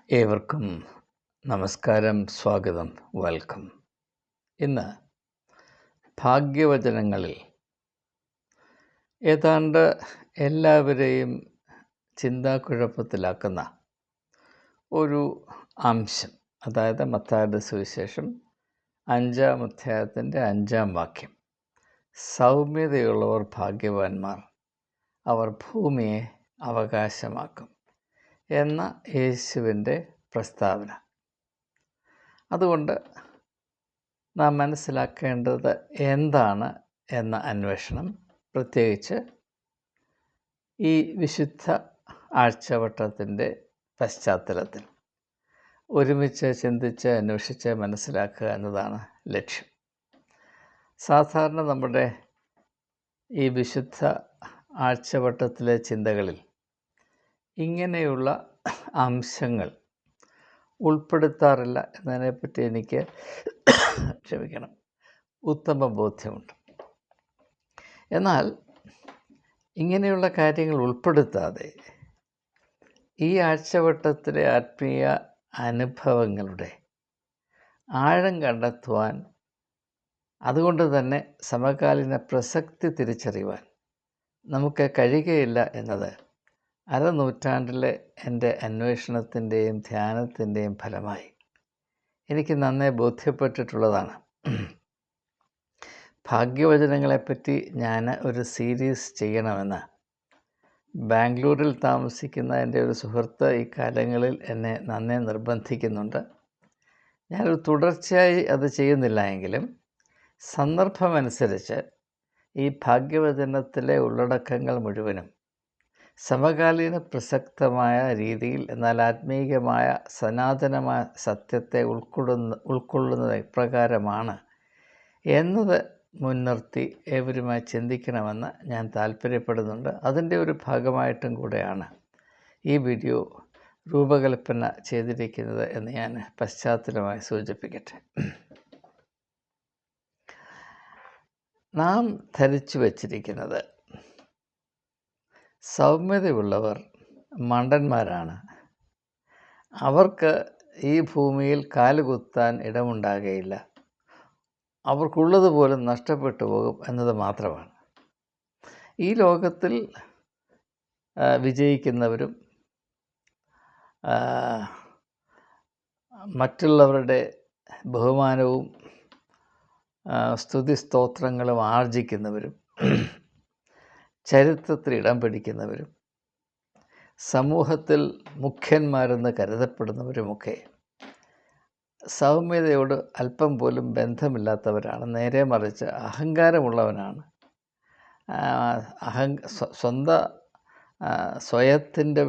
ഏവർക്കും നമസ്കാരം, സ്വാഗതം, വെൽക്കം. ഇന്ന് ഭാഗ്യവചനങ്ങളിൽ ഏതാണ്ട് എല്ലാവരെയും ചിന്താക്കുഴപ്പത്തിലാക്കുന്ന ഒരു അംശം, അതായത് മത്തായിയുടെ സുവിശേഷം 5-ാം അധ്യായത്തിൻ്റെ 5-ാം വാക്യം. സൗമ്യതയുള്ളവർ ഭാഗ്യവാന്മാർ, അവർ ഭൂമിയെ അവകാശമാക്കും എന്ന യേശുവിൻ്റെ പ്രസ്താവന. അതുകൊണ്ട് നാം മനസ്സിലാക്കേണ്ടത് എന്താണ് എന്ന അന്വേഷണം, പ്രത്യേകിച്ച് ഈ വിശുദ്ധ ആഴ്ചവട്ടത്തിൻ്റെ പശ്ചാത്തലത്തിൽ ഒരുമിച്ച് ചിന്തിച്ച് അന്വേഷിച്ച് മനസ്സിലാക്കുക എന്നതാണ് ലക്ഷ്യം. സാധാരണ നമ്മുടെ ഈ വിശുദ്ധ ആഴ്ചവട്ടത്തിലെ ചിന്തകളിൽ ഇങ്ങനെയുള്ള അംശങ്ങൾ ഉൾപ്പെടുത്താറില്ല എന്നതിനെപ്പറ്റി എനിക്ക് ഉത്തമ ബോധ്യമുണ്ട്. എന്നാൽ ഇങ്ങനെയുള്ള കാര്യങ്ങൾ ഉൾപ്പെടുത്താതെ ഈ ആഴ്ചവട്ടത്തിലെ ആത്മീയ അനുഭവങ്ങളുടെ ആഴം കണ്ടെത്തുവാൻ, അതുകൊണ്ട് തന്നെ സമകാലീന പ്രസക്തി തിരിച്ചറിയുവാൻ നമുക്ക് കഴിയുകയില്ല എന്നത് അരനൂറ്റാണ്ടിലെ എൻ്റെ അന്വേഷണത്തിൻ്റെയും ധ്യാനത്തിൻ്റെയും ഫലമായി എനിക്ക് നന്നേ ബോധ്യപ്പെട്ടിട്ടുള്ളതാണ്. ഭാഗ്യവചനങ്ങളെപ്പറ്റി ഞാൻ ഒരു സീരീസ് ചെയ്യണമെന്ന് ബാംഗ്ലൂരിൽ താമസിക്കുന്ന എൻ്റെ ഒരു സുഹൃത്ത് ഈ കാലങ്ങളിൽ എന്നെ നന്നേ നിർബന്ധിക്കുന്നുണ്ട്. ഞാനൊരു തുടർച്ചയായി അത് ചെയ്യുന്നില്ല എങ്കിലും സന്ദർഭമനുസരിച്ച് ഈ ഭാഗ്യവചനത്തിലെ ഉള്ളടക്കങ്ങൾ മുഴുവനും സമകാലീന പ്രസക്തമായ രീതിയിൽ, എന്നാൽ ആത്മീയമായ സനാതനമായ സത്യത്തെ ഉൾക്കൊള്ളുന്നത് എപ്രകാരമാണ് എന്നത് മുൻനിർത്തി ഏവരുമായി ചിന്തിക്കണമെന്ന് ഞാൻ താല്പര്യപ്പെടുന്നുണ്ട്. അതിൻ്റെ ഒരു ഭാഗമായിട്ടും കൂടെയാണ് ഈ വീഡിയോ രൂപകൽപ്പന ചെയ്തിരിക്കുന്നത് എന്ന് ഞാൻ പശ്ചാത്തലമായി സൂചിപ്പിക്കട്ടെ. നാം ധരിച്ചു വച്ചിരിക്കുന്നത് സൗമ്യതയുള്ളവർ മണ്ടന്മാരാണ്, അവർക്ക് ഈ ഭൂമിയിൽ കാലുകുത്താൻ ഇടമുണ്ടാകുകയില്ല, അവർക്കുള്ളതുപോലും നഷ്ടപ്പെട്ടു പോകും എന്നത് മാത്രമാണ്. ഈ ലോകത്തിൽ വിജയിക്കുന്നവരും മറ്റുള്ളവരുടെ ബഹുമാനവും സ്തുതി സ്തോത്രങ്ങളും ആർജിക്കുന്നവരും ചരിത്രത്തിൽ ഇടം പിടിക്കുന്നവരും സമൂഹത്തിൽ മുഖ്യന്മാരെന്ന് കരുതപ്പെടുന്നവരുമൊക്കെ സൗമ്യതയോട് അല്പം പോലും ബന്ധമില്ലാത്തവരാണ്. നേരെ മറിച്ച് അഹങ്കാരമുള്ളവനാണ്. സ്വയത്തിൻ്റെ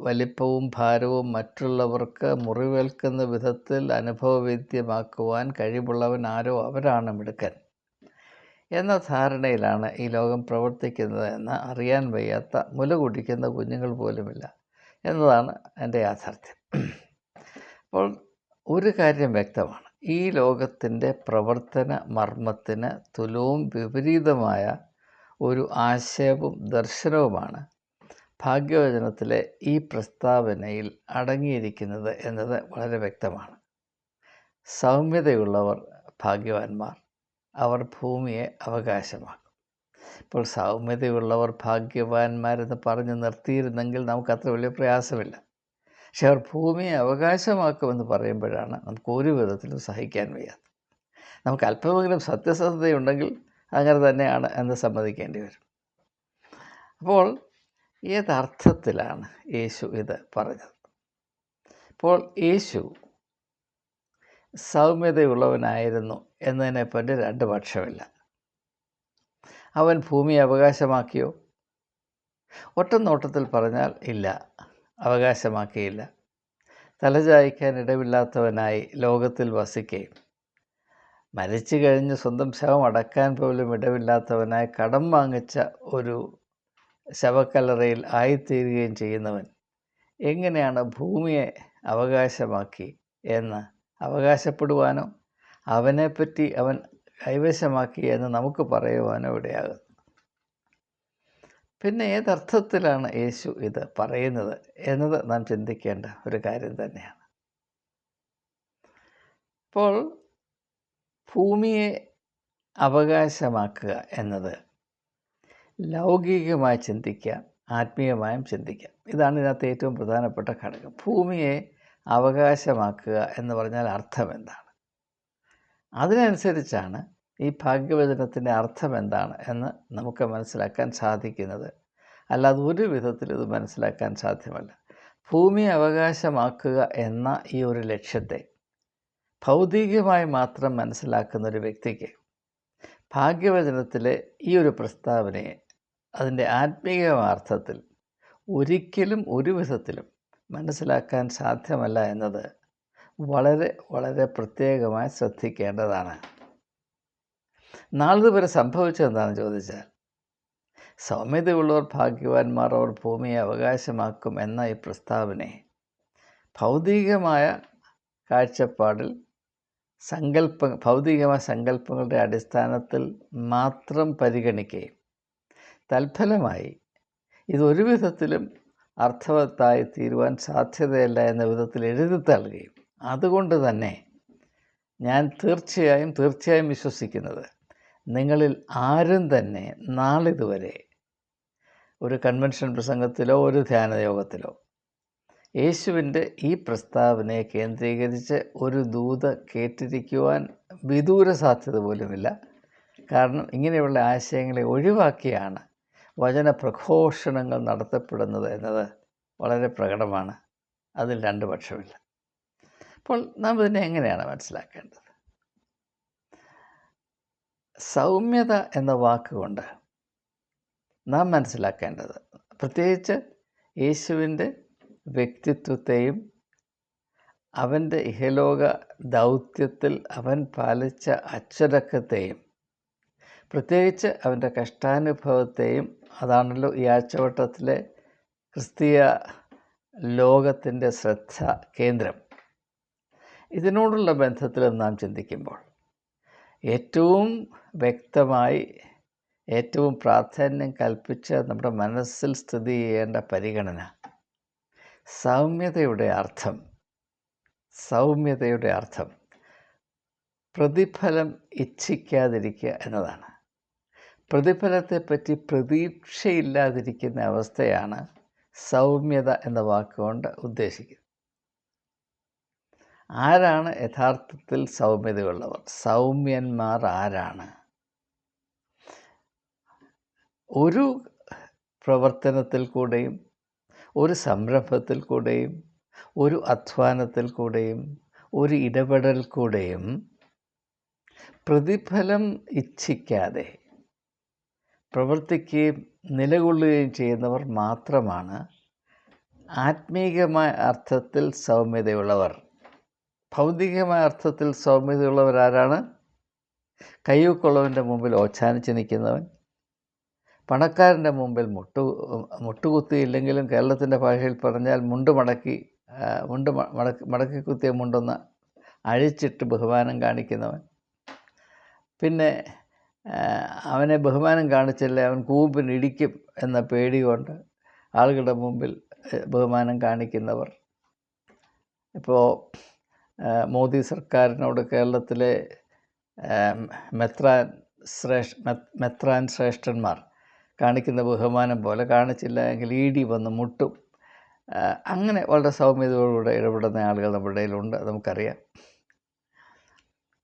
വലിപ്പവും ഭാരവും മറ്റുള്ളവർക്ക് മുറിവേൽക്കുന്ന വിധത്തിൽ അനുഭവവേദ്യമാക്കുവാൻ കഴിവുള്ളവൻ ആരോ അവരാണ് മിടുക്കൻ എന്ന ധാരണയിലാണ് ഈ ലോകം പ്രവർത്തിക്കുന്നത് എന്ന് അറിയാൻ വയ്യാത്ത മുല കുടിക്കുന്ന കുഞ്ഞുങ്ങൾ പോലുമില്ല എന്നതാണ് എൻ്റെ യാഥാർത്ഥ്യം. അപ്പോൾ ഒരു കാര്യം വ്യക്തമാണ്, ഈ ലോകത്തിൻ്റെ പ്രവർത്തന മർമ്മത്തിന് തുലവും വിപരീതമായ ഒരു ആശയവും ദർശനവുമാണ് ഭാഗ്യവചനത്തിലെ ഈ പ്രസ്താവനയിൽ അടങ്ങിയിരിക്കുന്നത് എന്നത് വളരെ വ്യക്തമാണ്. സൗമ്യതയുള്ളവർ ഭാഗ്യവാന്മാർ, അവർ ഭൂമിയെ അവകാശമാക്കും. ഇപ്പോൾ സൗമ്യതയുള്ളവർ ഭാഗ്യവാന്മാരെന്ന് പറഞ്ഞ് നിർത്തിയിരുന്നെങ്കിൽ നമുക്കത്ര വലിയ പ്രയാസമില്ല. പക്ഷെ അവർ ഭൂമിയെ അവകാശമാക്കുമെന്ന് പറയുമ്പോഴാണ് നമുക്ക് ഒരു വിധത്തിലും സഹിക്കാൻ വയ്യാത്തത്. നമുക്ക് അല്പമെങ്കിലും സത്യസന്ധതയുണ്ടെങ്കിൽ അങ്ങനെ തന്നെയാണ് എന്ന് സമ്മതിക്കേണ്ടി വരും. അപ്പോൾ ഏതർത്ഥത്തിലാണ് യേശു ഇത് പറഞ്ഞത്? ഇപ്പോൾ യേശു സൗമ്യതയുള്ളവനായിരുന്നു എന്നതിനെപ്പറ്റി രണ്ട് പക്ഷമില്ല. അവൻ ഭൂമിയെ അവകാശമാക്കിയോ? ഒറ്റ നോട്ടത്തിൽ പറഞ്ഞാൽ ഇല്ല, അവകാശമാക്കിയില്ല. തലചായ്ക്കാൻ ഇടമില്ലാത്തവനായി ലോകത്തിൽ വസിക്കുകയും മരിച്ചു കഴിഞ്ഞ് സ്വന്തം ശവം അടക്കാൻ പോലും ഇടമില്ലാത്തവനായി കടം വാങ്ങിച്ച ഒരു ശവക്കല്ലറയിൽ ആയിത്തീരുകയും ചെയ്യുന്നവൻ എങ്ങനെയാണ് ഭൂമിയെ അവകാശമാക്കി എന്ന് അവകാശപ്പെടുവാനോ അവനെപ്പറ്റി അവൻ കൈവശമാക്കി എന്ന് നമുക്ക് പറയുവാനോ ഇടയാകും? പിന്നെ ഏതർത്ഥത്തിലാണ് യേശു ഇത് പറയുന്നത് എന്നത് നാം ചിന്തിക്കേണ്ട ഒരു കാര്യം തന്നെയാണ്. ഇപ്പോൾ ഭൂമിയെ അവകാശമാക്കുക എന്നത് ലൗകികമായി ചിന്തിക്കാം, ആത്മീയമായും ചിന്തിക്കാം. ഇതാണ് ഇതിനകത്ത് ഏറ്റവും പ്രധാനപ്പെട്ട ഘടകം. ഭൂമിയെ അവകാശമാക്കുക എന്ന് പറഞ്ഞാൽ അർത്ഥം എന്താണ്? അതിനനുസരിച്ചാണ് ഈ ഭാഗ്യവചനത്തിൻ്റെ അർത്ഥം എന്താണ് എന്ന് നമുക്ക് മനസ്സിലാക്കാൻ സാധിക്കുന്നത്. അല്ലാതെ ഒരു വിധത്തിൽ ഇത് മനസ്സിലാക്കാൻ സാധ്യമല്ല. ഭൂമിയെ അവകാശമാക്കുക എന്ന ഈ ഒരു ലക്ഷ്യത്തെ ഭൗതികമായി മാത്രം മനസ്സിലാക്കുന്ന ഒരു വ്യക്തിക്ക് ഭാഗ്യവചനത്തിലെ ഈ ഒരു പ്രസ്താവനയെ അതിൻ്റെ ആത്മീയമാർത്ഥത്തിൽ ഒരിക്കലും ഒരു വിധത്തിലും മനസ്സിലാക്കാൻ സാധ്യമല്ല എന്നത് വളരെ വളരെ പ്രത്യേകമായി ശ്രദ്ധിക്കേണ്ടതാണ്. നാളിതുവരെ സംഭവിച്ചതെന്താണെന്ന് ചോദിച്ചാൽ, സൗമ്യതയുള്ളവർ ഭാഗ്യവാന്മാർ, അവർ ഭൂമിയെ അവകാശമാക്കും എന്ന ഈ പ്രസ്താവനയെ ഭൗതികമായ കാഴ്ചപ്പാടിൽ ഭൗതികമായ സങ്കല്പങ്ങളുടെ അടിസ്ഥാനത്തിൽ മാത്രം പരിഗണിക്കുകയും തൽഫലമായി ഇതൊരു വിധത്തിലും അർത്ഥവത്തായി തീരുവാൻ സാധ്യതയില്ല എന്ന വിധത്തിൽ എഴുതിത്തള്ളുകയും, അതുകൊണ്ട് തന്നെ ഞാൻ തീർച്ചയായും വിശ്വസിക്കുന്നത് നിങ്ങളിൽ ആരും തന്നെ നാളിതുവരെ ഒരു കൺവെൻഷൻ പ്രസംഗത്തിലോ ഒരു ധ്യാനയോഗത്തിലോ യേശുവിൻ്റെ ഈ പ്രസ്താവനയെ കേന്ദ്രീകരിച്ച് ഒരു ദൂത് കേട്ടിരിക്കുവാൻ വിദൂര സാധ്യത പോലുമില്ല. കാരണം ഇങ്ങനെയുള്ള ആശയങ്ങളെ ഒഴിവാക്കിയാണ് വചന പ്രഘോഷണങ്ങൾ നടത്തപ്പെടുന്നത് എന്നത് വളരെ പ്രകടമാണ്. അതിൽ രണ്ട് പക്ഷമില്ല. അപ്പോൾ നാം ഇതിനെ എങ്ങനെയാണ് മനസ്സിലാക്കേണ്ടത്? സൗമ്യത എന്ന വാക്കുകൊണ്ട് നാം മനസ്സിലാക്കേണ്ടത് പ്രത്യേകിച്ച് യേശുവിൻ്റെ വ്യക്തിത്വത്തെയും അവൻ്റെ ഇഹലോക ദൗത്യത്തിൽ അവൻ പാലിച്ച അച്ചടക്കത്തെയും പ്രത്യേകിച്ച് അവൻ്റെ കഷ്ടാനുഭവത്തെയും, അതാണല്ലോ ഈ ആഴ്ചവട്ടത്തിലെ ക്രിസ്തീയ ലോകത്തിൻ്റെ ശ്രദ്ധ കേന്ദ്രം. ഇതിനോടുള്ള ബന്ധത്തിൽ നാം ചിന്തിക്കുമ്പോൾ ഏറ്റവും വ്യക്തമായി ഏറ്റവും പ്രാധാന്യം കൽപ്പിച്ച് നമ്മുടെ മനസ്സിൽ സ്ഥിതി ചെയ്യേണ്ട പരിഗണന സൗമ്യതയുടെ അർത്ഥം പ്രതിഫലം ഇച്ഛിക്കാതിരിക്കുക എന്നതാണ്. പ്രതിഫലത്തെപ്പറ്റി പ്രതീക്ഷയില്ലാതിരിക്കുന്ന അവസ്ഥയാണ് സൗമ്യത എന്ന വാക്കുകൊണ്ട് ഉദ്ദേശിക്കുന്നത്. ആരാണ് യഥാർത്ഥത്തിൽ സൗമ്യതയുള്ളവർ? സൗമ്യന്മാർ ആരാണ്? ഒരു പ്രവർത്തനത്തിൽ കൂടെയും ഒരു സംരംഭത്തിൽ കൂടെയും ഒരു അധ്വാനത്തിൽ കൂടെയും ഒരു ഇടപെടൽ കൂടെയും പ്രതിഫലം ഇച്ഛിക്കാതെ പ്രവർത്തിക്കുകയും നിലകൊള്ളുകയും ചെയ്യുന്നവർ മാത്രമാണ് ആത്മീകമായ അർത്ഥത്തിൽ സൗമ്യതയുള്ളവർ. ഭൗതികമായ അർത്ഥത്തിൽ സൗമ്യതയുള്ളവർ ആരാണ്? കയ്യൂക്കുള്ളവൻ്റെ മുമ്പിൽ ഓച്ചാനിച്ച് നിൽക്കുന്നവൻ, പണക്കാരൻ്റെ മുമ്പിൽ മുട്ടുകുത്തിയില്ലെങ്കിലും കേരളത്തിൻ്റെ ഭാഷയിൽ പറഞ്ഞാൽ മടക്കി കുത്തിയ മുണ്ടൊന്ന് അഴിച്ചിട്ട് ബഹുമാനം കാണിക്കുന്നവൻ, പിന്നെ അവനെ ബഹുമാനം കാണിച്ചില്ലേ അവൻ കൂമ്പിനിടിക്കും എന്ന പേടി കൊണ്ട് ആളുകളുടെ മുമ്പിൽ ബഹുമാനം കാണിക്കുന്നവർ. ഇപ്പോൾ മോദി സർക്കാരിനോട് കേരളത്തിലെ മെത്രാൻ ശ്രേഷ്ഠന്മാർ കാണിക്കുന്ന ബഹുമാനം പോലെ കാണിച്ചില്ല എങ്കിൽ ED വന്ന് മുട്ടും. അങ്ങനെ വളരെ സൗമ്യതയോടുകൂടെ ഇടപെടുന്ന ആളുകൾ നമ്മുടെ ഇടയിലുണ്ട്, നമുക്കറിയാം.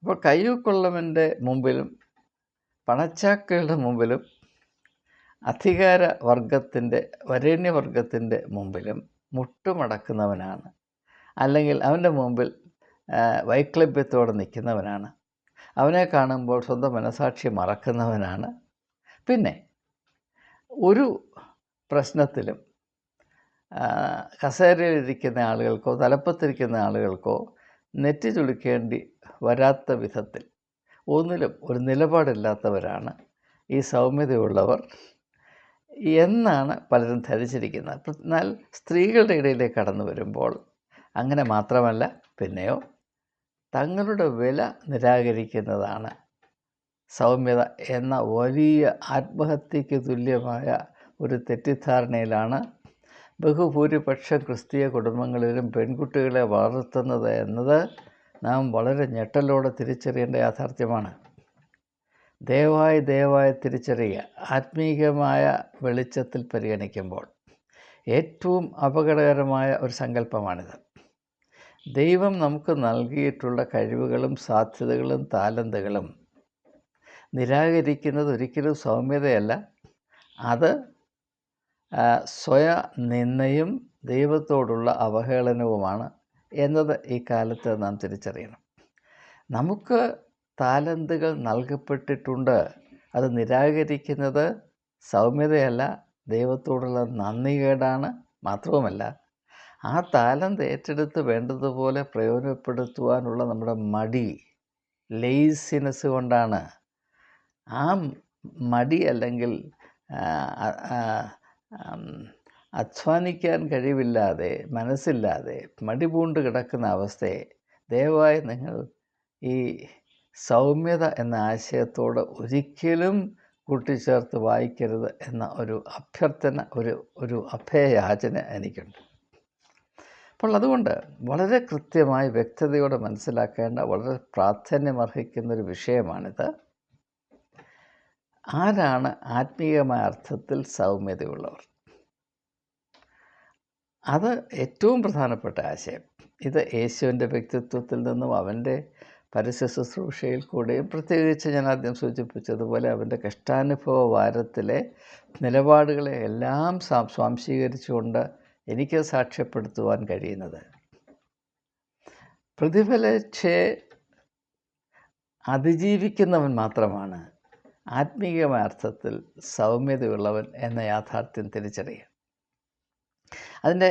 അപ്പോൾ കയ്യൂക്കുള്ളവൻ്റെ മുമ്പിലും പണച്ചാക്കുകളുടെ മുമ്പിലും വരേണ്യവർഗത്തിൻ്റെ മുമ്പിലും മുട്ടുമടക്കുന്നവനാണ്, അല്ലെങ്കിൽ അവൻ്റെ മുമ്പിൽ വൈക്ലഭ്യത്തോടെ നിൽക്കുന്നവനാണ്. അവനെ കാണുമ്പോൾ സ്വന്തം മനസാക്ഷി മറക്കുന്നവനാണ്. പിന്നെ ഒരു പ്രശ്നത്തിലും കസേരയിലിരിക്കുന്ന ആളുകൾക്കോ തലപ്പത്തിരിക്കുന്ന ആളുകൾക്കോ നെറ്റി ചുളിക്കേണ്ടി വരാത്ത വിധത്തിൽ ഒന്നിലും ഒരു നിലപാടില്ലാത്തവരാണ് ഈ സൗമ്യതയുള്ളവർ എന്നാണ് പലരും ധരിച്ചിരിക്കുന്നത്. എന്നാൽ സ്ത്രീകളുടെ ഇടയിലേക്ക് കടന്നു വരുമ്പോൾ അങ്ങനെ മാത്രമല്ല, പിന്നെയോ തങ്ങളുടെ വില നിരാകരിക്കുന്നതാണ് സൗമ്യത എന്ന വലിയ ആത്മഹത്യയ്ക്ക് തുല്യമായ ഒരു തെറ്റിദ്ധാരണയിലാണ് ബഹുഭൂരിപക്ഷ ക്രിസ്തീയ കുടുംബങ്ങളിലും പെൺകുട്ടികളെ വളർത്തുന്നത് എന്നത് നാം വളരെ ഞെട്ടലോടെ തിരിച്ചറിയേണ്ട യാഥാർത്ഥ്യമാണ്. ദയവായി തിരിച്ചറിയുക. ആത്മീകമായ വെളിച്ചത്തിൽ പരിഗണിക്കുമ്പോൾ ഏറ്റവും അപകടകരമായ ഒരു സങ്കല്പമാണിത്. ദൈവം നമുക്ക് നൽകിയിട്ടുള്ള കഴിവുകളും സാധ്യതകളും താലന്തുകളും നിരാകരിക്കുന്നത് ഒരിക്കലും സൗമ്യതയല്ല, അത് സ്വയനിന്ദയും ദൈവത്തോടുള്ള അവഹേളനവുമാണ് എന്നത് ഈ കാലത്ത് നാം തിരിച്ചറിയണം. നമുക്ക് താലന്തുകൾ നൽകപ്പെട്ടിട്ടുണ്ട്. അത് നിരാകരിക്കുന്നത് സൗമ്യതയല്ല, ദൈവത്തോടുള്ള നന്ദികേടാണ്. മാത്രവുമല്ല, ആ താലന്ത് ഏറ്റെടുത്ത് വേണ്ടതുപോലെ പ്രയോജനപ്പെടുത്തുവാനുള്ള നമ്മുടെ മടി, ലേസിനെസ് കൊണ്ടാണ്. ആ മടി അല്ലെങ്കിൽ അധ്വാനിക്കാൻ കഴിവില്ലാതെ, മനസ്സില്ലാതെ മടി പൂണ്ട് കിടക്കുന്ന അവസ്ഥയെ ദയവായി നിങ്ങൾ ഈ സൗമ്യത എന്ന ആശയത്തോട് ഒരിക്കലും കൂട്ടിച്ചേർത്ത് വായിക്കരുത് എന്ന ഒരു അഭ്യർത്ഥന, ഒരു അഭയയാചന എനിക്കുണ്ട്. അപ്പോൾ അതുകൊണ്ട് വളരെ കൃത്യമായി വ്യക്തതയോടെ മനസ്സിലാക്കേണ്ട വളരെ പ്രാധാന്യമർഹിക്കുന്നൊരു വിഷയമാണിത്. ആരാണ് ആത്മീയമായ അർത്ഥത്തിൽ സൗമ്യതയുള്ളവർ? അത് ഏറ്റവും പ്രധാനപ്പെട്ട ആശയം. ഇത് യേശുവിൻ്റെ വ്യക്തിത്വത്തിൽ നിന്നും അവൻ്റെ പരസ്യ ശുശ്രൂഷയിൽ കൂടെയും, പ്രത്യേകിച്ച് ഞാൻ ആദ്യം സൂചിപ്പിച്ചതുപോലെ അവൻ്റെ കഷ്ടാനുഭവ വാരത്തിലെ നിലപാടുകളെ എല്ലാം സ്വാംശീകരിച്ചുകൊണ്ട് എനിക്ക് സാക്ഷ്യപ്പെടുത്തുവാൻ കഴിയുന്നത്, പ്രതിഫലേച്ഛയെ അതിജീവിക്കുന്നവൻ മാത്രമാണ് ആത്മീയമായ അർത്ഥത്തിൽ സൗമ്യതയുള്ളവൻ എന്ന യാഥാർത്ഥ്യം തിരിച്ചറിയുക. അതിൻ്റെ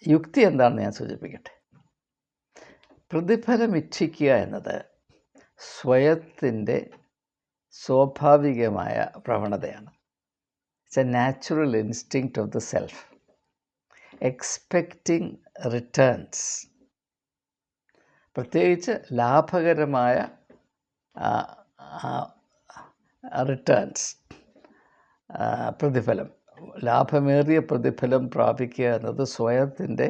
യുക്തി എന്താണെന്ന് ഞാൻ സൂചിപ്പിക്കട്ടെ. പ്രതിഫലം ഇച്ഛിക്കുക എന്നത് സ്വയത്തിൻ്റെ സ്വാഭാവികമായ പ്രവണതയാണ്. It's A natural instinct of the self. Expecting returns, പ്രത്യേകിച്ച് ലാഭകരമായ റിട്ടേൺസ്, പ്രതിഫലം, ലാഭമേറിയ പ്രതിഫലം പ്രാപിക്കുക എന്നത് സ്വയത്തിൻ്റെ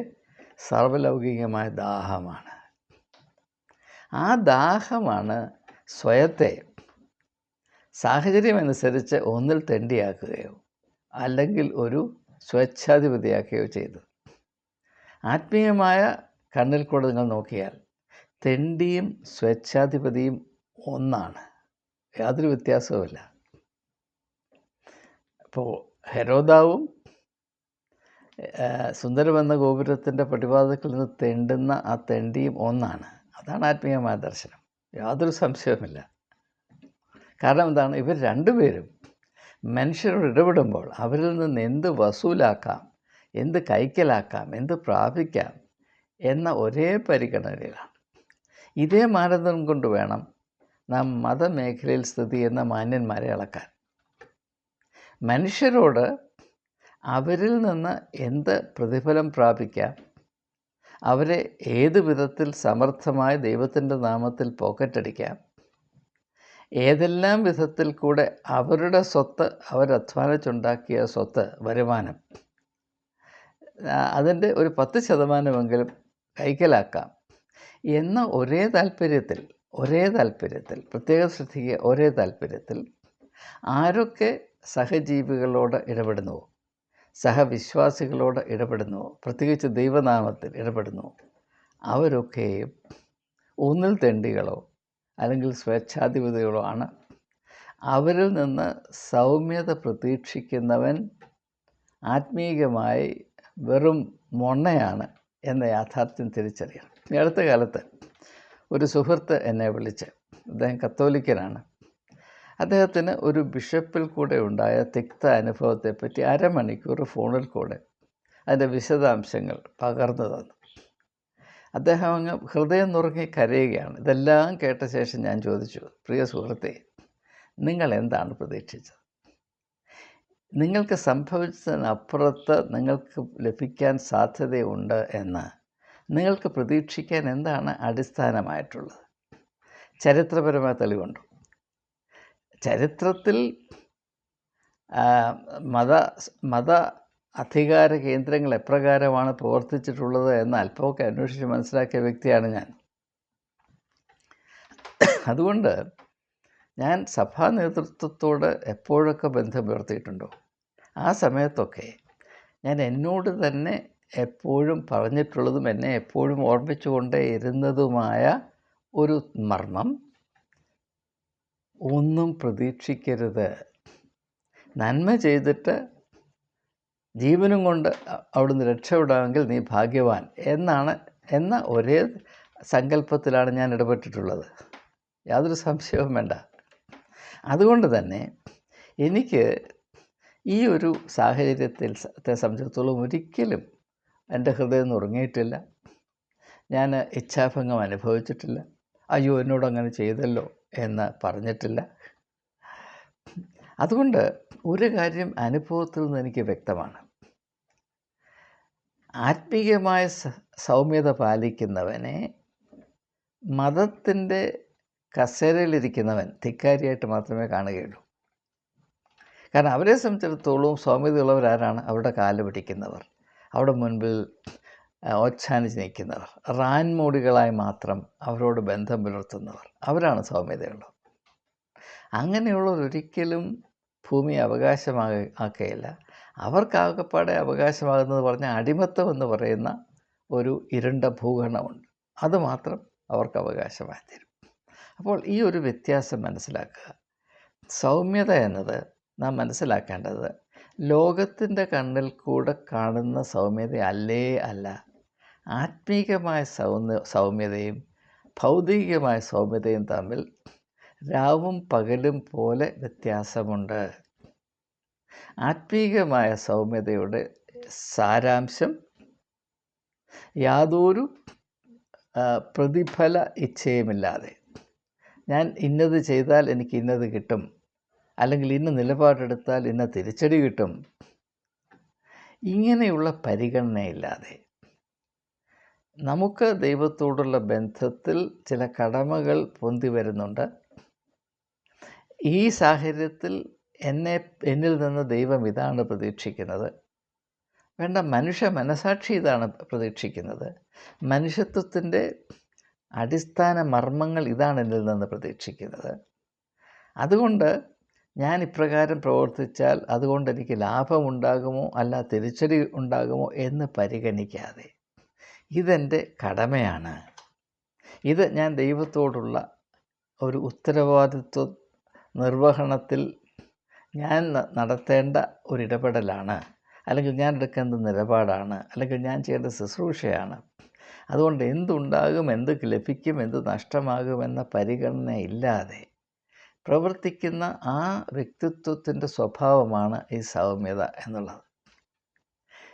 സർവലൗകികമായ ദാഹമാണ്. ആ ദാഹമാണ് സ്വയത്തെ സാഹചര്യമനുസരിച്ച് ഒന്നിൽ തെണ്ടിയാക്കുകയോ അല്ലെങ്കിൽ ഒരു സ്വേച്ഛാധിപതിയാക്കുകയോ ചെയ്തു. ആത്മീയമായ കണ്ണിൽ കൂടെ നിങ്ങൾ നോക്കിയാൽ തെണ്ടിയും സ്വേച്ഛാധിപതിയും ഒന്നാണ്, യാതൊരു വ്യത്യാസവുമില്ല. അപ്പോൾ ഹെരോദാവും സുന്ദരമെന്ന ഗോപുരത്തിൻ്റെ പടിവാതിൽക്കൽ നിന്ന് തെണ്ടുന്ന ആ തെണ്ടിയും ഒന്നാണ്. അതാണ് ആത്മീയമായ ദർശനം, യാതൊരു സംശയവുമില്ല. കാരണം എന്താണ്? ഇവർ രണ്ടുപേരും മനുഷ്യരോട് ഇടപെടുമ്പോൾ അവരിൽ നിന്ന് എന്ത് വസൂലാക്കാം, എന്ത് കൈക്കലാക്കാം, എന്ത് പ്രാപിക്കാം എന്ന ഒരേ പരിഗണനയിലാണ്. ഇതേ മാനദണ്ഡം കൊണ്ട് വേണം നാം മതമേഖലയിൽ സ്ഥിതി ചെയ്യുന്ന മാന്യന്മാരെ അളക്കാൻ. മനുഷ്യരോട് അവരിൽ നിന്ന് എന്ത് പ്രതിഫലം പ്രാപിക്കാം, അവരെ ഏത് വിധത്തിൽ സമർത്ഥമായി ദൈവത്തിൻ്റെ നാമത്തിൽ പോക്കറ്റടിക്കാം, ഏതെല്ലാം വിധത്തിൽ കൂടെ അവരുടെ സ്വത്ത്, അവരധ്വാനിച്ചുണ്ടാക്കിയ സ്വത്ത്, വരുമാനം, അതിൻ്റെ ഒരു 10% കൈക്കലാക്കാം എന്ന ഒരേ താല്പര്യത്തിൽ, പ്രത്യേകം ശ്രദ്ധിക്കുക, ഒരേ താല്പര്യത്തിൽ ആരൊക്കെ സഹജീവികളോട് ഇടപെടുന്നുവോ, സഹവിശ്വാസികളോട് ഇടപെടുന്നുവോ, പ്രത്യേകിച്ച് ദൈവനാമത്തിൽ ഇടപെടുന്നു, അവരൊക്കെയും ഒന്നിൽ തെണ്ടികളോ അല്ലെങ്കിൽ സ്വേച്ഛാധിപതികളോ ആണ്. അവരിൽ നിന്ന് സൗമ്യത പ്രതീക്ഷിക്കുന്നവൻ ആത്മീയമായി വെറും മൊണ്ണയാണ് എന്ന യാഥാർത്ഥ്യം തിരിച്ചറിയണം. ഈ അടുത്ത കാലത്ത് ഒരു സുഹൃത്ത് എന്നെ വിളിച്ച്, അദ്ദേഹം കത്തോലിക്കനാണ്, അദ്ദേഹത്തിന് ഒരു ബിഷപ്പിൽ കൂടെ ഉണ്ടായ തിക്ത അനുഭവത്തെപ്പറ്റി അരമണിക്കൂർ ഫോണിൽ കൂടെ അതിൻ്റെ വിശദാംശങ്ങൾ പകർന്നു തന്നു. അദ്ദേഹം അങ്ങ് ഹൃദയം നുറുങ്ങി കരയുകയാണ്. ഇതെല്ലാം കേട്ട ശേഷം ഞാൻ ചോദിച്ചു, പ്രിയ സുഹൃത്തെ, നിങ്ങൾ എന്താണ് പ്രതീക്ഷിച്ചത്? നിങ്ങൾക്ക് സംഭവിച്ചതിനപ്പുറത്ത് നിങ്ങൾക്ക് ലഭിക്കാൻ സാധ്യതയുണ്ട് എന്ന് നിങ്ങൾക്ക് പ്രതീക്ഷിക്കാൻ എന്താണ് അടിസ്ഥാനമായിട്ടുള്ളത്? ചരിത്രപരമായ തെളിവുണ്ടോ? ചരിത്രത്തിൽ മത മത അധികാര കേന്ദ്രങ്ങൾ എപ്രകാരമാണ് പ്രവർത്തിച്ചിട്ടുള്ളത് എന്ന് അല്പമൊക്കെ അന്വേഷിച്ച് മനസ്സിലാക്കിയ വ്യക്തിയാണ് ഞാൻ. അതുകൊണ്ട് ഞാൻ സഭാ നേതൃത്വത്തോട് എപ്പോഴൊക്കെ ബന്ധം പുലർത്തിയിട്ടുണ്ടോ ആ സമയത്തൊക്കെ ഞാൻ എന്നോട് തന്നെ എപ്പോഴും പറഞ്ഞിട്ടുള്ളതും എന്നെ എപ്പോഴും ഓർമ്മിച്ചുകൊണ്ടേ ഇരുന്നതുമായ ഒരു മർമ്മം, ഒന്നും പ്രതീക്ഷിക്കരുത്. നന്മ ചെയ്തിട്ട് ജീവനും കൊണ്ട് അവിടുന്ന് രക്ഷപ്പെടാമെങ്കിൽ നീ ഭാഗ്യവാൻ എന്ന ഒരേ സങ്കല്പത്തിലാണ് ഞാൻ ഇടപെട്ടിട്ടുള്ളത്. യാതൊരു സംശയവും വേണ്ട. അതുകൊണ്ട് തന്നെ എനിക്ക് ഈ ഒരു സാഹചര്യത്തെ സംബന്ധിച്ചിടത്തോളം ഒരിക്കലും എൻ്റെ ഹൃദയം ഉറങ്ങിയിട്ടില്ല. ഞാൻ ഇച്ഛാഭംഗം അനുഭവിച്ചിട്ടില്ല. അയ്യോ എന്നോടങ്ങനെ ചെയ്തല്ലോ എന്ന് പറഞ്ഞിട്ടില്ല. അതുകൊണ്ട് ഒരു കാര്യം അനുഭവത്തിൽ നിന്ന് എനിക്ക് വ്യക്തമാണ്. ആത്മീയമായ സൗമ്യത പാലിക്കുന്നവനെ മതത്തിൻ്റെ കസേരയിലിരിക്കുന്നവൻ ധിക്കാരിയായിട്ട് മാത്രമേ കാണുകയുള്ളൂ. കാരണം അവരെ സംബന്ധിച്ചിടത്തോളം സൗമ്യതയുള്ളവരാരാണ്? അവരുടെ കാല് പിടിക്കുന്നവർ, അവിടെ മുൻപിൽ ഓച്ഛാനിച്ച് നിൽക്കുന്നവർ, റാൻമൂടികളായി മാത്രം അവരോട് ബന്ധം പുലർത്തുന്നവർ, അവരാണ് സൗമ്യതയുള്ളവർ. അങ്ങനെയുള്ളവർ ഒരിക്കലും ഭൂമി അവകാശമാക്കുകയില്ല. അവർക്കാകപ്പാടെ അവകാശമാകുന്നത് പറഞ്ഞാൽ അടിമത്തം എന്ന് പറയുന്ന ഒരു ഇരുണ്ട ഭൂഖണ്ഡമുണ്ട്. അതുമാത്രം അവർക്ക് അവകാശമായി തീരും. അപ്പോൾ ഈ ഒരു വ്യത്യാസം മനസ്സിലാക്കുക. സൗമ്യത എന്നത് നാം മനസ്സിലാക്കേണ്ടത് ലോകത്തിൻ്റെ കണ്ണിൽ കൂടെ കാണുന്ന സൗമ്യത അല്ല. ആത്മീകമായ സൗമ്യതയും ഭൗതികമായ സൗമ്യതയും തമ്മിൽ രാവും പകലും പോലെ വ്യത്യാസമുണ്ട്. ആത്മീകമായ സൗമ്യതയുടെ സാരാംശം യാതൊരു പ്രതിഫല ഇച്ഛയുമില്ലാതെ, ഞാൻ ഇന്നത് ചെയ്താൽ എനിക്ക് ഇന്നത് കിട്ടും, അല്ലെങ്കിൽ ഇന്ന നിലപാടെടുത്താൽ ഇന്ന തിരിച്ചടി കിട്ടും, ഇങ്ങനെയുള്ള പരിഗണനയില്ലാതെ നമുക്ക് ദൈവത്തോടുള്ള ബന്ധത്തിൽ ചില കടമകൾ പൊന്തി വരുന്നുണ്ട്. ഈ സാഹചര്യത്തിൽ എന്നിൽ നിന്ന് ദൈവം ഇതാണ് പ്രതീക്ഷിക്കുന്നത്. വേണ്ട, മനുഷ്യ മനസാക്ഷി ഇതാണ് പ്രതീക്ഷിക്കുന്നത്. മനുഷ്യത്വത്തിൻ്റെ അടിസ്ഥാന മർമ്മങ്ങൾ ഇതാണ് എന്നിൽ നിന്ന് പ്രതീക്ഷിക്കുന്നത്. അതുകൊണ്ട് ഞാൻ ഇപ്രകാരം പ്രവർത്തിച്ചാൽ അതുകൊണ്ട് എനിക്ക് ലാഭമുണ്ടാകുമോ അല്ല തിരിച്ചടി ഉണ്ടാകുമോ എന്ന് പരിഗണിക്കാതെ, ഇതെൻ്റെ കടമയാണ്, ഇത് ഞാൻ ദൈവത്തോടുള്ള ഒരു ഉത്തരവാദിത്വ നിർവഹണത്തിൽ ഞാൻ നടത്തേണ്ട ഒരിടപെടലാണ്, അല്ലെങ്കിൽ ഞാൻ എടുക്കേണ്ട നിലപാടാണ്, അല്ലെങ്കിൽ ഞാൻ ചെയ്യേണ്ട ശുശ്രൂഷയാണ്. അതുകൊണ്ട് എന്തുണ്ടാകും, എന്ത് ലഭിക്കും, എന്ത് നഷ്ടമാകുമെന്ന പരിഗണനയില്ലാതെ പ്രവർത്തിക്കുന്ന ആ വ്യക്തിത്വത്തിൻ്റെ സ്വഭാവമാണ് ഈ സൗമ്യത എന്നുള്ളത്.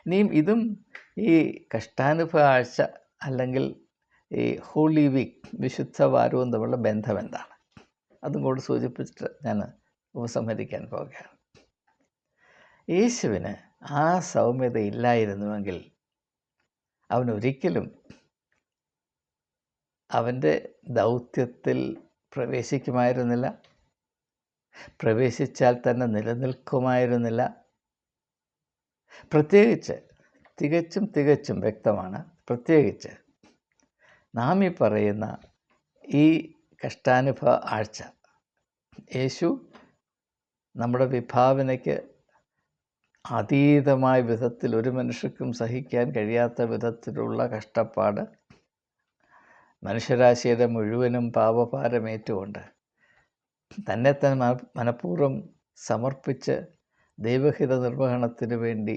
ഇനിയും ഇതും ഈ കഷ്ടാനുഭവ ആഴ്ച അല്ലെങ്കിൽ ഈ ഹോളി വീക്ക്, വിശുദ്ധ വാരവും തമ്മിലുള്ള ബന്ധം എന്താണ്, അതും കൂടി സൂചിപ്പിച്ചിട്ട് ഞാൻ ഉപസംഹരിക്കാൻ പോവുകയാണ്. യേശുവിന് ആ സൗമ്യത ഇല്ലായിരുന്നുവെങ്കിൽ അവനൊരിക്കലും അവൻ്റെ ദൗത്യത്തിൽ പ്രവേശിക്കുമായിരുന്നില്ല, പ്രവേശിച്ചാൽ തന്നെ നിലനിൽക്കുമായിരുന്നില്ല. പ്രത്യേകിച്ച് തികച്ചും വ്യക്തമാണ്, പ്രത്യേകിച്ച് നാം ഈ പറയുന്ന ഈ കഷ്ടാനുഭവ ആഴ്ച യേശു നമ്മുടെ വിഭാവനയ്ക്ക് അതീതമായ വിധത്തിൽ ഒരു മനുഷ്യർക്കും സഹിക്കാൻ കഴിയാത്ത വിധത്തിലുള്ള കഷ്ടപ്പാട് മനുഷ്യരാശിയുടെ മുഴുവനും പാപഭാരമേറ്റുകൊണ്ട് തന്നെ മനഃപൂർവ്വം സമർപ്പിച്ച് ദൈവഹിത നിർവഹണത്തിന് വേണ്ടി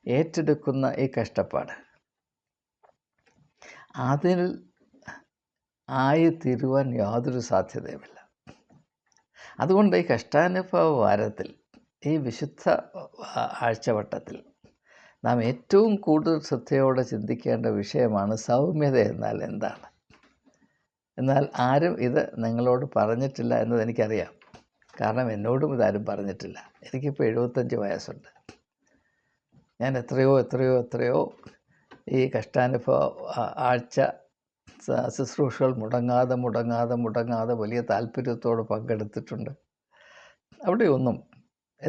ഏറ്റെടുക്കുന്ന ഈ കഷ്ടപ്പാട്, അതിൽ ആയിത്തീരുവാൻ യാതൊരു സാധ്യതയുമില്ല. അതുകൊണ്ട് ഈ കഷ്ടാനുഭവ വാരത്തിൽ, ഈ വിശുദ്ധ ആഴ്ചവട്ടത്തിൽ നാം ഏറ്റവും കൂടുതൽ ശ്രദ്ധയോടെ ചിന്തിക്കേണ്ട വിഷയമാണ് സൗമ്യത എന്നാൽ എന്താണ്. എന്നാൽ ആരും ഇത് നിങ്ങളോട് പറഞ്ഞിട്ടില്ല എന്നതെനിക്കറിയാം. കാരണം എന്നോടും ഇതാരും പറഞ്ഞിട്ടില്ല. എനിക്കിപ്പോൾ 75 വയസ്സുണ്ട്. ഞാൻ എത്രയോ ഈ കഷ്ടാനുഭവ ആഴ്ച ശുശ്രൂഷകൾ മുടങ്ങാതെ വലിയ താല്പര്യത്തോടെ പങ്കെടുത്തിട്ടുണ്ട്. അവിടെയൊന്നും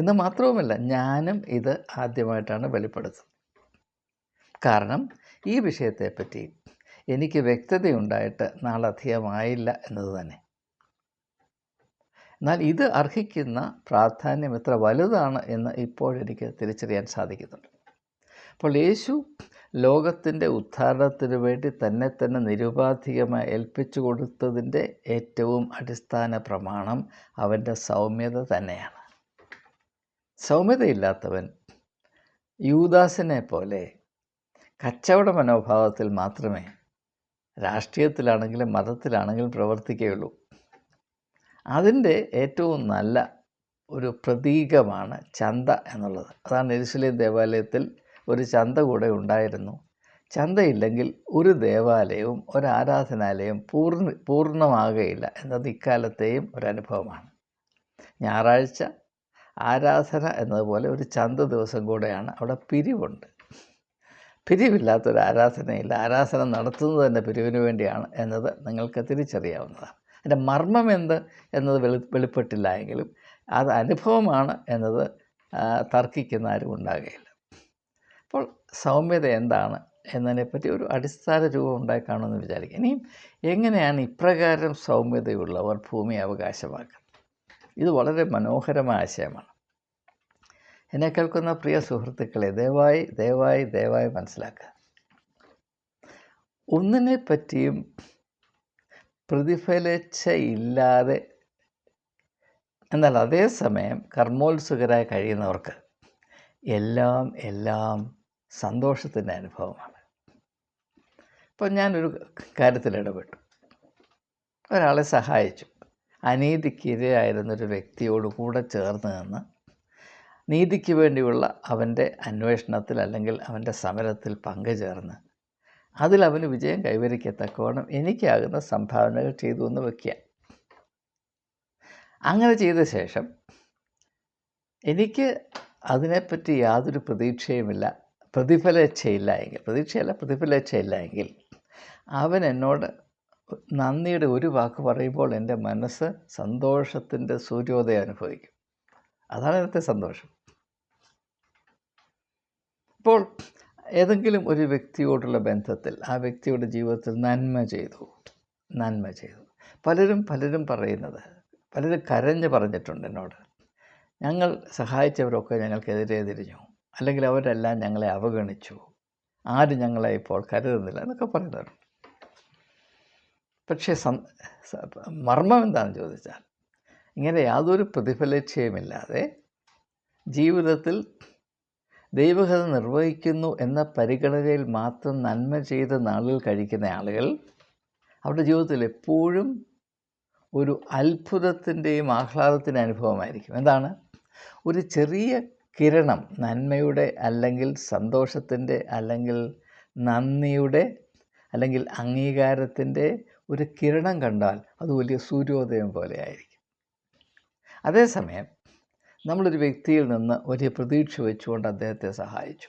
എന്ന് മാത്രവുമല്ല, ഞാനും ഇത് ആദ്യമായിട്ടാണ് വെളിപ്പെടുത്തുന്നത്. കാരണം ഈ വിഷയത്തെപ്പറ്റി എനിക്ക് വ്യക്തതയുണ്ടായിട്ട് നാളധികമായില്ല എന്നത് തന്നെ. എന്നാൽ ഇത് അർഹിക്കുന്ന പ്രാധാന്യം എത്ര വലുതാണ് എന്ന് ഇപ്പോഴെനിക്ക് തിരിച്ചറിയാൻ സാധിക്കുന്നുണ്ട്. അപ്പോൾ യേശു ലോകത്തിൻ്റെ ഉദ്ധാരണത്തിനു വേണ്ടി തന്നെ നിരുപാധികമായി ഏൽപ്പിച്ചു കൊടുത്തതിൻ്റെ ഏറ്റവും അടിസ്ഥാന പ്രമാണം അവൻ്റെ സൗമ്യത തന്നെയാണ്. സൗമ്യതയില്ലാത്തവൻ യൂദാസിനെ പോലെ കച്ചവട മനോഭാവത്തിൽ മാത്രമേ രാഷ്ട്രീയത്തിലാണെങ്കിലും മതത്തിലാണെങ്കിലും പ്രവർത്തിക്കുകയുള്ളൂ. അതിൻ്റെ ഏറ്റവും നല്ല ഒരു പ്രതീകമാണ് ചന്ത എന്നുള്ളത്. അതാണ് യെരൂശലേം ദേവാലയത്തിൽ ഒരു ചന്ത കൂടെ ഉണ്ടായിരുന്നു. ചന്തയില്ലെങ്കിൽ ഒരു ദേവാലയവും ഒരു ആരാധനാലയവും പൂർണ്ണമാകുകയില്ല എന്നത് ഇക്കാലത്തെയും ഒരനുഭവമാണ്. ഞായറാഴ്ച ആരാധന എന്നതുപോലെ ഒരു ചന്ത ദിവസം കൂടെയാണ്. അവിടെ പിരിവുണ്ട്. പിരിവില്ലാത്തൊരു ആരാധനയില്ല. ആരാധന നടത്തുന്നത് തന്നെ പിരിവിന് വേണ്ടിയാണ് എന്നത് നിങ്ങൾക്ക് തിരിച്ചറിയാവുന്നതാണ്. അതിൻ്റെ മർമ്മം എന്ത് എന്നത് വെളിപ്പെട്ടില്ല എങ്കിലും അത് അനുഭവമാണ് എന്നത് തർക്കിക്കുന്ന ആരും ഉണ്ടാകുകയില്ല. അപ്പോൾ സൗമ്യത എന്താണ് എന്നതിനെപ്പറ്റി ഒരു അടിസ്ഥാന രൂപം ഉണ്ടായി കാണുമെന്ന് വിചാരിക്കുക. ഇനിയും എങ്ങനെയാണ് ഇപ്രകാരം സൗമ്യതയുള്ളവർ ഭൂമി അവകാശമാക്കുന്നത്? ഇത് വളരെ മനോഹരമായ ആശയമാണ്. എന്നെ കേൾക്കുന്ന പ്രിയ സുഹൃത്തുക്കളെ, ദയവായി മനസ്സിലാക്കുക. ഒന്നിനെ പറ്റിയും പ്രതിഫലേച്ഛയില്ലാതെ എന്നാൽ അതേസമയം കർമ്മോത്സുകരായി കഴിയുന്നവർക്ക് എല്ലാം സന്തോഷത്തിൻ്റെ അനുഭവമാണ്. ഇപ്പോൾ ഞാനൊരു കാര്യത്തിൽ ഇടപെട്ടു, ഒരാളെ സഹായിച്ചു. അനീതിക്കിരയായിരുന്നൊരു വ്യക്തിയോട് കൂടെ ചേർന്ന് നിന്ന് നീതിക്ക് വേണ്ടിയുള്ള അവൻ്റെ അന്വേഷണത്തിൽ അല്ലെങ്കിൽ അവൻ്റെ സമരത്തിൽ പങ്കുചേർന്ന് അതിൽ അവന് വിജയം കൈവരിക്കത്തക്കവണ്ണം എനിക്കാകുന്ന സംഭാവനകൾ ചെയ്തു എന്ന് വയ്ക്കുക. അങ്ങനെ ചെയ്ത ശേഷം എനിക്ക് അതിനെപ്പറ്റി യാതൊരു പ്രതീക്ഷയുമില്ല, പ്രതിഫലേച്ഛയില്ല എങ്കിൽ അവൻ എന്നോട് നന്ദിയുടെ ഒരു വാക്ക് പറയുമ്പോൾ എൻ്റെ മനസ്സ് സന്തോഷത്തിൻ്റെ സൂര്യോദയം അനുഭവിക്കും. അതാണ് ഇന്നത്തെ സന്തോഷം. ഇപ്പോൾ ഏതെങ്കിലും ഒരു വ്യക്തിയോടുള്ള ബന്ധത്തിൽ ആ വ്യക്തിയുടെ ജീവിതത്തിൽ നന്മ ചെയ്തു. പലരും പറയുന്നത്, പലരും കരഞ്ഞ് പറഞ്ഞിട്ടുണ്ട് എന്നോട്, ഞങ്ങൾ സഹായിച്ചവരൊക്കെ ഞങ്ങൾക്കെതിരെ തിരിഞ്ഞു, അല്ലെങ്കിൽ അവരെല്ലാം ഞങ്ങളെ അവഗണിച്ചു, ആരും ഞങ്ങളെ ഇപ്പോൾ കരുതുന്നില്ല എന്നൊക്കെ പറയുന്നവരുണ്ട്. പക്ഷേ മർമ്മം എന്താണെന്ന് ചോദിച്ചാൽ, ഇങ്ങനെ യാതൊരു പ്രതിഫലേച്ഛയുമില്ലാതെ ജീവിതത്തിൽ ദൈവഹിത നിർവഹിക്കുന്നു എന്ന പരിഗണനയിൽ മാത്രം നന്മ ചെയ്ത നാളുകൾ കഴിക്കുന്ന ആളുകൾ അവരുടെ ജീവിതത്തിൽ എപ്പോഴും ഒരു അത്ഭുതത്തിൻ്റെയും ആഹ്ലാദത്തിൻ്റെ അനുഭവമായിരിക്കും. എന്താണ്? ഒരു ചെറിയ കിരണം നന്മയുടെ അല്ലെങ്കിൽ സന്തോഷത്തിൻ്റെ അല്ലെങ്കിൽ നന്ദിയുടെ അല്ലെങ്കിൽ അംഗീകാരത്തിൻ്റെ ഒരു കിരണം കണ്ടാൽ അത് വലിയ സൂര്യോദയം പോലെ ആയിരിക്കും. അതേസമയം നമ്മളൊരു വ്യക്തിയിൽ നിന്ന് വലിയ പ്രതീക്ഷ വെച്ചുകൊണ്ട് അദ്ദേഹത്തെ സഹായിച്ചു,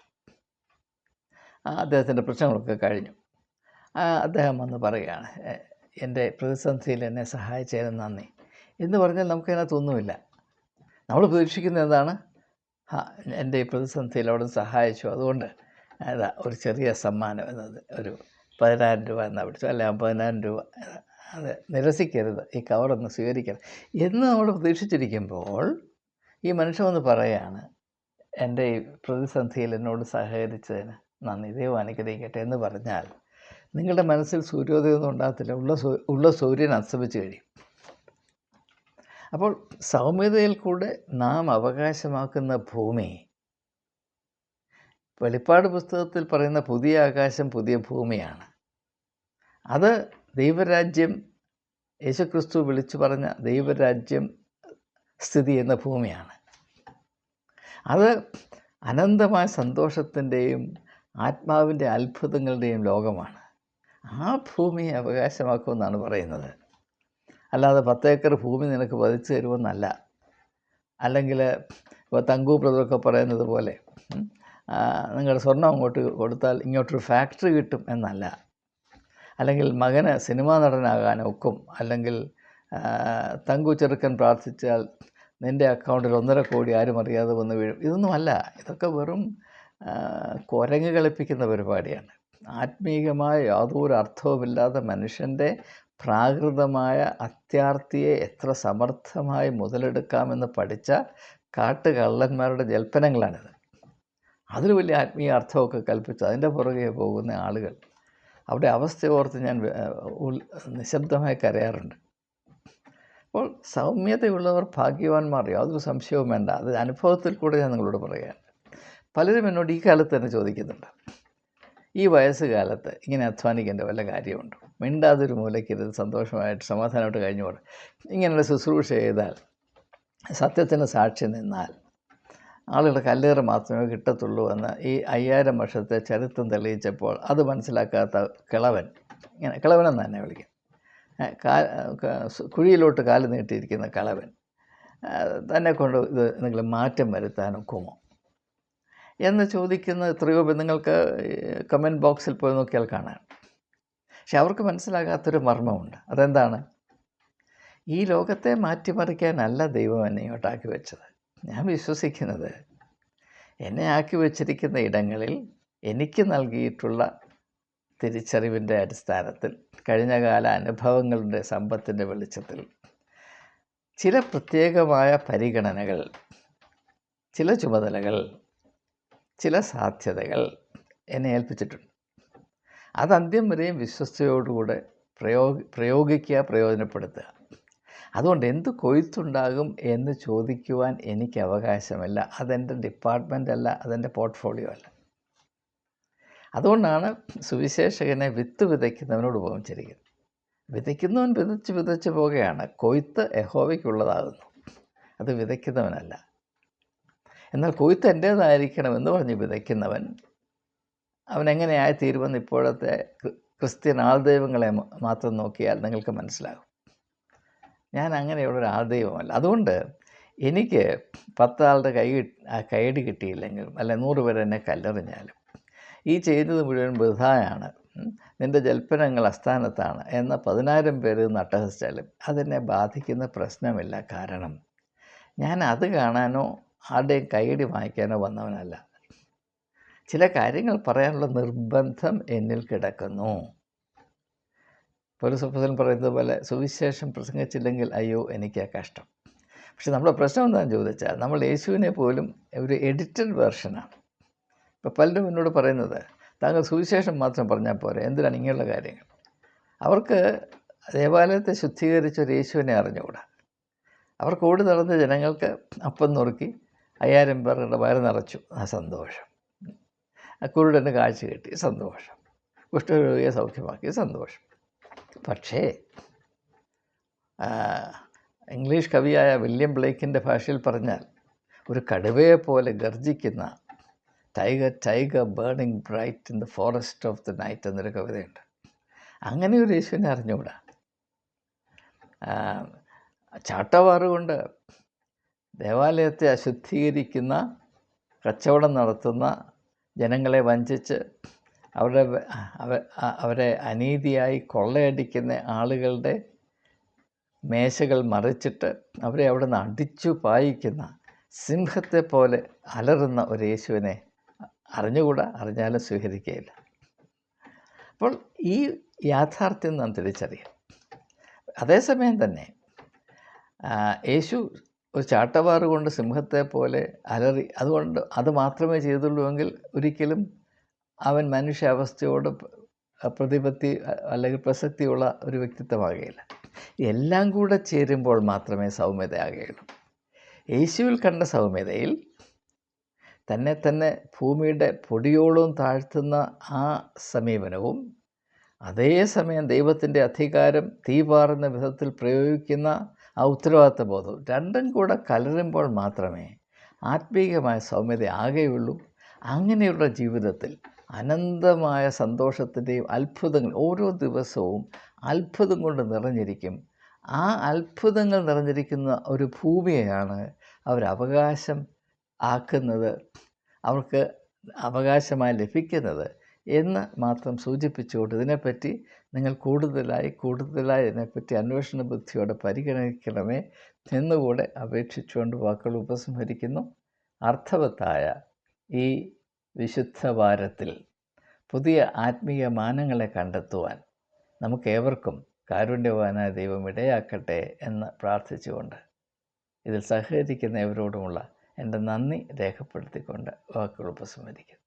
അദ്ദേഹത്തിൻ്റെ പ്രശ്നങ്ങളൊക്കെ കഴിഞ്ഞു, അദ്ദേഹം വന്ന് പറയുകയാണ്, എൻ്റെ പ്രതിസന്ധിയിൽ എന്നെ സഹായിച്ചതിന് നന്ദി എന്ന് പറഞ്ഞാൽ നമുക്കതിനകത്തൊന്നുമില്ല. നമ്മൾ പ്രതീക്ഷിക്കുന്നത് എന്താണ്? എൻ്റെ ഈ പ്രതിസന്ധിയിൽ അവിടെ സഹായിച്ചു, അതുകൊണ്ട് അതാ ഒരു ചെറിയ സമ്മാനം എന്നത് ഒരു 10,000 രൂപ എന്നാണ് പിടിച്ചു, അല്ല 50,000 രൂപ, അത് നിരസിക്കരുത്, ഈ കവറൊന്ന് സ്വീകരിക്കണം എന്ന് നമ്മൾ പ്രതീക്ഷിച്ചിരിക്കുമ്പോൾ ഈ മനുഷ്യൻ വന്ന് പറയുകയാണ്, എൻ്റെ ഈ പ്രതിസന്ധിയിൽ എന്നോട് സഹകരിച്ചതിന് നന്ദി, ദൈവം അനുഗ്രഹിക്കട്ടെ എന്ന് പറഞ്ഞാൽ നിങ്ങളുടെ മനസ്സിൽ സൂര്യോദയമൊന്നും ഉണ്ടാകത്തില്ല. ഉള്ള സൂര്യൻ അസ്തമിച്ച് കഴിയും. അപ്പോൾ സൗമ്യതയിൽ കൂടെ നാം അവകാശമാക്കുന്ന ഭൂമി, വെളിപ്പാട് പുസ്തകത്തിൽ പറയുന്ന പുതിയ ആകാശം പുതിയ ഭൂമിയാണ്. അത് ദൈവരാജ്യം, യേശുക്രിസ്തു വിളിച്ചു പറഞ്ഞ ദൈവരാജ്യം സ്ഥിതി ചെയ്യുന്ന ഭൂമിയാണ്. അത് അനന്തമായ സന്തോഷത്തിൻ്റെയും ആത്മാവിൻ്റെ അത്ഭുതങ്ങളുടെയും ലോകമാണ്. ആ ഭൂമിയെ അവകാശമാക്കുമെന്നാണ് പറയുന്നത്. അല്ലാതെ 10 ഏക്കർ ഭൂമി നിനക്ക് പതിച്ചു തരുമെന്നല്ല. അല്ലെങ്കിൽ ഇപ്പോൾ തങ്കു ബ്രദറൊക്കെ പറയുന്നത് പോലെ നിങ്ങളുടെ സ്വർണം അങ്ങോട്ട് കൊടുത്താൽ ഇങ്ങോട്ടൊരു ഫാക്ടറി കിട്ടും എന്നല്ല. അല്ലെങ്കിൽ മകന് സിനിമാ നടനാകാൻ ഒക്കും, അല്ലെങ്കിൽ തങ്കു ചെറുക്കൻ പ്രാർത്ഥിച്ചാൽ നിൻ്റെ അക്കൗണ്ടിൽ 1,50,00,000 ആരും അറിയാതെ വന്ന് വീഴും. ഇതൊന്നുമല്ല. ഇതൊക്കെ വെറും കുരങ്ങ് കളിപ്പിക്കുന്ന പരിപാടിയാണ്. ആത്മീകമായ യാതൊരു അർത്ഥവുമില്ലാതെ മനുഷ്യൻ്റെ പ്രാകൃതമായ അത്യാർത്തിയെ എത്ര സമർത്ഥമായി മുതലെടുക്കാമെന്ന് പഠിച്ച കാട്ടുകള്ളന്മാരുടെ ജൽപ്പനങ്ങളാണിത്. അതിൽ വലിയ ആത്മീയ അർത്ഥമൊക്കെ കൽപ്പിച്ച് അതിൻ്റെ പുറകെ പോകുന്ന ആളുകൾ, അവിടെ അവസ്ഥ ഓർത്ത് ഞാൻ നിശബ്ദമായി കരയാറുണ്ട്. അപ്പോൾ സൗമ്യതയുള്ളവർ ഭാഗ്യവാന്മാർ, യാതൊരു സംശയവും വേണ്ട. അത് അനുഭവത്തിൽ കൂടെ ഞാൻ നിങ്ങളോട് പറയുകയാണ്. പലരും എന്നോട് ഈ കാലത്ത് തന്നെ ചോദിക്കുന്നുണ്ട്, ഈ വയസ്സുകാലത്ത് ഇങ്ങനെ അധ്വാനിക്കേണ്ട വല്ല കാര്യമുണ്ടോ? മിണ്ടാതൊരു മൂലയ്ക്കരുത്, സന്തോഷമായിട്ട് സമാധാനമായിട്ട് കഴിഞ്ഞുകൂടെ? ഇങ്ങനെയുള്ള ശുശ്രൂഷ ചെയ്താൽ, സത്യത്തിന് സാക്ഷി നിന്നാൽ ആളുകളുടെ കല്ലേറ് മാത്രമേ കിട്ടത്തുള്ളൂ എന്ന് ഈ 5000 വർഷത്തെ ചരിത്രം തെളിയിച്ചപ്പോൾ അത് മനസ്സിലാക്കാത്ത കിളവൻ, ഇങ്ങനെ കിളവനെന്ന് തന്നെ വിളിക്കും, കുഴിയിലോട്ട് കാല് നീട്ടിയിരിക്കുന്ന കിളവൻ തന്നെ കൊണ്ട് ഇത് എന്തെങ്കിലും മാറ്റം വരുത്താനൊക്കുമോ എന്ന് ചോദിക്കുന്ന എത്രയോ നിങ്ങൾക്ക് കമൻറ്റ് ബോക്സിൽ പോയി നോക്കിയാൽ കാണാം. പക്ഷെ അവർക്ക് മനസ്സിലാകാത്തൊരു മർമ്മമുണ്ട്. അതെന്താണ്? ഈ ലോകത്തെ മാറ്റിമറിക്കാനല്ല ദൈവം എന്നെ ഇങ്ങോട്ടാക്കി വെച്ചത്. ഞാൻ വിശ്വസിക്കുന്നത്, എന്നെ ആക്കി വച്ചിരിക്കുന്ന ഇടങ്ങളിൽ എനിക്ക് നൽകിയിട്ടുള്ള തിരിച്ചറിവിൻ്റെ അടിസ്ഥാനത്തിൽ, കഴിഞ്ഞകാല അനുഭവങ്ങളുടെ സമ്പത്തിൻ്റെ വെളിച്ചത്തിൽ ചില പ്രത്യേകമായ പരിഗണനകൾ, ചില ചുമതലകൾ, ചില സാധ്യതകൾ എന്നെ ഏൽപ്പിച്ചിട്ടുണ്ട്. അത് അന്ത്യം വരെയും വിശ്വസ്തയോടുകൂടെ പ്രയോഗിക്കുക, പ്രയോജനപ്പെടുത്തുക. അതുകൊണ്ട് എന്ത് കൊയ്ത്തുണ്ടാകും എന്ന് ചോദിക്കുവാൻ എനിക്ക് അവകാശമില്ല. അതെൻ്റെ ഡിപ്പാർട്ട്മെൻ്റ് അല്ല, അതെൻ്റെ പോർട്ട്ഫോളിയോ അല്ല. അതുകൊണ്ടാണ് സുവിശേഷകനെ വിത്ത് വിതയ്ക്കുന്നവനോട് ഉപമിച്ചിരിക്കുന്നത്. വിതയ്ക്കുന്നവൻ വിതച്ച് പോകുകയാണ്. കൊയ്ത്ത് യഹോവയ്ക്കുള്ളതാകുന്നു, അത് വിതയ്ക്കുന്നവനല്ല. എന്നാൽ കൊയ്ത്ത് എൻ്റേതായിരിക്കണമെന്ന് പറഞ്ഞ് വിതയ്ക്കുന്നവൻ അവനെങ്ങനെയായിത്തീരുമെന്ന് ഇപ്പോഴത്തെ ക്രിസ്ത്യൻ ആൾദൈവങ്ങളെ മാത്രം നോക്കിയാൽ നിങ്ങൾക്ക് മനസ്സിലാകും. ഞാൻ അങ്ങനെയുള്ളൊരു ആൾദൈവമല്ല. അതുകൊണ്ട് എനിക്ക് 10 ആളുടെ കൈയടി കിട്ടിയില്ലെങ്കിലും, അല്ല 100 പേർ എന്നെ കല്ലെറിഞ്ഞാലും, ഈ ചെയ്യുന്നത് മുഴുവൻ വൃഥായാണ്, നിൻ്റെ ജൽപ്പനങ്ങൾ അസ്ഥാനത്താണ് എന്ന 10,000 പേര് നട്ടഹസിച്ചാലും അതെന്നെ ബാധിക്കുന്ന പ്രശ്നമില്ല. കാരണം ഞാൻ അത് കാണാനോ ആരുടെയും കൈയടി വാങ്ങിക്കാനോ വന്നവനല്ല. ചില കാര്യങ്ങൾ പറയാനുള്ള നിർബന്ധം എന്നിൽ കിടക്കുന്നു. പൗലോസ് പറയുന്നത് പോലെ, സുവിശേഷം പ്രസംഗിച്ചില്ലെങ്കിൽ അയ്യോ എനിക്ക് കഷ്ടം. പക്ഷെ നമ്മുടെ പ്രശ്നം എന്താണെന്ന് ചോദിച്ചാൽ, നമ്മൾ യേശുവിനെ പോലും ഒരു എഡിറ്റഡ് വേർഷനാണ്. ഇപ്പോൾ പലരും എന്നോട് പറയുന്നത്, താങ്കൾ സുവിശേഷം മാത്രം പറഞ്ഞാൽ പോരെ, എന്തിനാണ് ഇങ്ങനെയുള്ള കാര്യങ്ങൾ? അവർക്ക് ദേവാലയത്തെ ശുദ്ധീകരിച്ചൊരു യേശുവിനെ അറിഞ്ഞുകൂടാ. അവർക്ക് ഓടി നടന്ന ജനങ്ങൾക്ക് അപ്പം നുറുക്കി 5000 പേരുടെ വയറ് നിറച്ചു, ആ സന്തോഷം. കുരുടന് കാഴ്ച കിട്ടി, സന്തോഷം. കുഷ്ഠരോഗിയെ സൗഖ്യമാക്കി, സന്തോഷം. പക്ഷേ ഇംഗ്ലീഷ് കവിയായ വില്യം ബ്ലേക്കിൻ്റെ ഭാഷയിൽ പറഞ്ഞാൽ, ഒരു കടുവയെപ്പോലെ ഗർജിക്കുന്ന tiger burning bright in the forest of the night എന്നൊരു കവിതയുണ്ട്. അങ്ങനെ ഒരു യേശുവിനെ അറിഞ്ഞുകൂടാ. ചാട്ടവാറുകൊണ്ട് ദേവാലയത്തെ അശുദ്ധീകരിക്കുന്ന, കച്ചവടം നടത്തുന്ന, ജനങ്ങളെ വഞ്ചിച്ച് അവരെ അനീതിയായി കൊള്ളയടിക്കുന്ന ആളുകളുടെ മേശകൾ മറിച്ചിട്ട് അവരെ അവിടെ നിന്ന് അടിച്ചു പായിക്കുന്ന സിംഹത്തെ പോലെ അലറുന്ന ഒരു യേശുവിനെ അറിഞ്ഞുകൂടാ, അറിഞ്ഞാലും സ്വീകരിക്കുകയില്ല. അപ്പോൾ ഈ യാഥാർത്ഥ്യം നാം തിരിച്ചറിയാം. അതേസമയം തന്നെ യേശു ഒരു ചാട്ടവാറ് കൊണ്ട് സിംഹത്തെ പോലെ അലറി, അതുകൊണ്ട് അത് മാത്രമേ ചെയ്തുള്ളൂ എങ്കിൽ ഒരിക്കലും അവൻ മനുഷ്യാവസ്ഥയോട് പ്രതിപത്തി അല്ലെങ്കിൽ പ്രസക്തിയുള്ള ഒരു വ്യക്തിത്വമാകുകയില്ല. എല്ലാം കൂടെ ചേരുമ്പോൾ മാത്രമേ സൗമ്യതയാകുകയുള്ളൂ. യേശുവിൽ കണ്ട സൗമ്യതയിൽ തന്നെ ഭൂമിയുടെ പൊടിയോളം താഴ്ത്തുന്ന ആ സമീപനവും, അതേസമയം ദൈവത്തിൻ്റെ അധികാരം തീപാറുന്ന വിധത്തിൽ പ്രയോഗിക്കുന്ന ആ ഉത്തരവാദിത്വ ബോധവും, രണ്ടും കൂടെ കലരുമ്പോൾ മാത്രമേ ആത്മീയമായ സൗമ്യത ആകുകയുള്ളൂ. അങ്ങനെയുള്ള ജീവിതത്തിൽ അനന്തമായ സന്തോഷത്തിൻ്റെയും അത്ഭുതങ്ങൾ, ഓരോ ദിവസവും അത്ഭുതം കൊണ്ട് നിറഞ്ഞിരിക്കും. ആ അത്ഭുതങ്ങൾ നിറഞ്ഞിരിക്കുന്ന ഒരു ഭൂമിയെയാണ് അവരവകാശം ആക്കുന്നത്, അവർക്ക് അവകാശമായി ലഭിക്കുന്നത് എന്ന് മാത്രം സൂചിപ്പിച്ചുകൊണ്ട് ഇതിനെപ്പറ്റി നിങ്ങൾ കൂടുതലായി ഇതിനെപ്പറ്റി അന്വേഷണ ബുദ്ധിയോടെ പരിഗണിക്കണമേ എന്നുകൂടെ അപേക്ഷിച്ചുകൊണ്ട് വാക്കുകൾ ഉപസംഹരിക്കുന്നു. അർത്ഥവത്തായ ഈ വിശുദ്ധ വാരത്തിൽ പുതിയ ആത്മീയ മാനങ്ങളെ കണ്ടെത്തുവാൻ നമുക്കേവർക്കും കാരുണ്യവാനായ ദൈവം ഇടയാക്കട്ടെ എന്ന് പ്രാർത്ഥിച്ചുകൊണ്ട് ഇതിൽ സഹകരിക്കുന്ന ഏവരോടുമുള്ള എൻ്റെ നന്ദി രേഖപ്പെടുത്തിക്കൊണ്ട് വാക്കുകൾ ഉപസംഹരിക്കുന്നു.